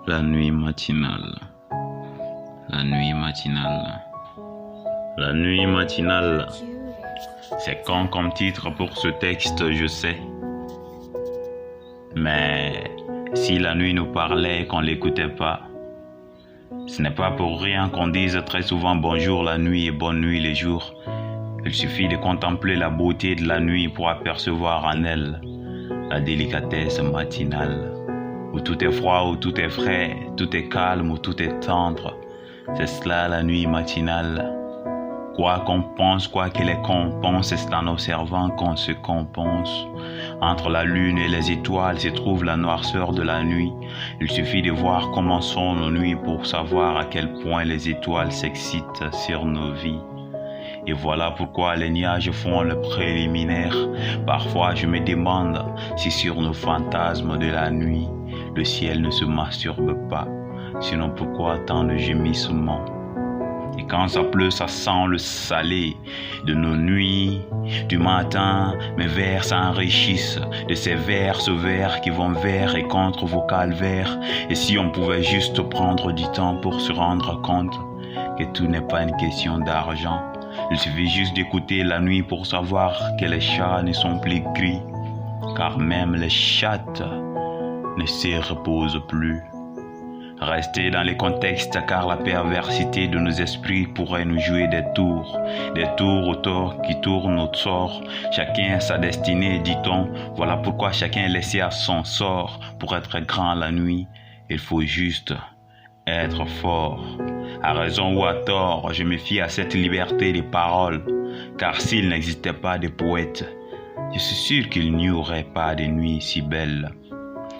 La nuit matinale. La nuit matinale. La nuit matinale. C'est con comme titre pour ce texte, je sais. Mais si la nuit nous parlait et qu'on l'écoutait pas, ce n'est pas pour rien qu'on dise très souvent bonjour la nuit et bonne nuit les jours. Il suffit de contempler la beauté de la nuit pour apercevoir en elle la délicatesse matinale, où tout est froid, où tout est frais, tout est calme, où tout est tendre. C'est cela la nuit matinale. Quoi qu'on pense, quoi que les qu'on pense, c'est en observant qu'on se compense. Entre la lune et les étoiles se trouve la noirceur de la nuit. Il suffit de voir comment sont nos nuits pour savoir à quel point les étoiles s'excitent sur nos vies. Et voilà pourquoi les nuages font le préliminaire. Parfois je me demande si sur nos fantasmes de la nuit, le ciel ne se masturbe pas. Sinon pourquoi tant de gémissements? Et quand ça pleut, ça sent le salé de nos nuits. Du matin, mes vers s'enrichissent de ces vers qui vont vers et contre vos calvaires. Et si on pouvait juste prendre du temps pour se rendre compte que tout n'est pas une question d'argent. Il suffit juste d'écouter la nuit pour savoir que les chats ne sont plus gris, car même les chattes ne se reposent plus. Rester dans les contextes car la perversité de nos esprits pourrait nous jouer des tours autour qui tournent au sort. Chacun a sa destinée, dit-on. Voilà pourquoi chacun est laissé à son sort. Pour être grand la nuit, il faut juste être fort. À raison ou à tort, je me fie à cette liberté de parole, car s'il n'existait pas de poètes, je suis sûr qu'il n'y aurait pas de nuits si belles.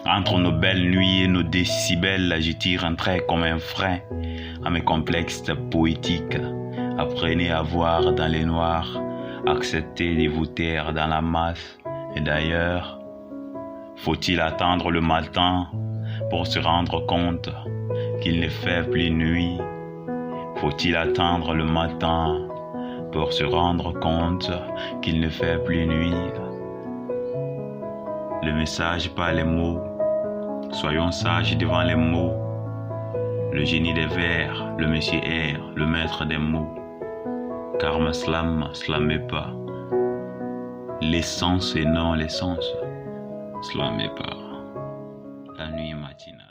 Entre nos belles nuits et nos décibels, je tire un trait comme un frein à mes complexes poétiques. Apprenez à voir dans les noirs, acceptez de vous taire dans la masse. Et d'ailleurs, faut-il attendre le matin pour se rendre compte qu'il ne fait plus nuit? Faut-il attendre le matin pour se rendre compte qu'il ne fait plus nuit? Le message par les mots. Soyons sages devant les mots. Le génie des vers, le monsieur air, le maître des mots. Karma slam, slamez pas. L'essence et non l'essence. Slamez pas. La nuit matinale.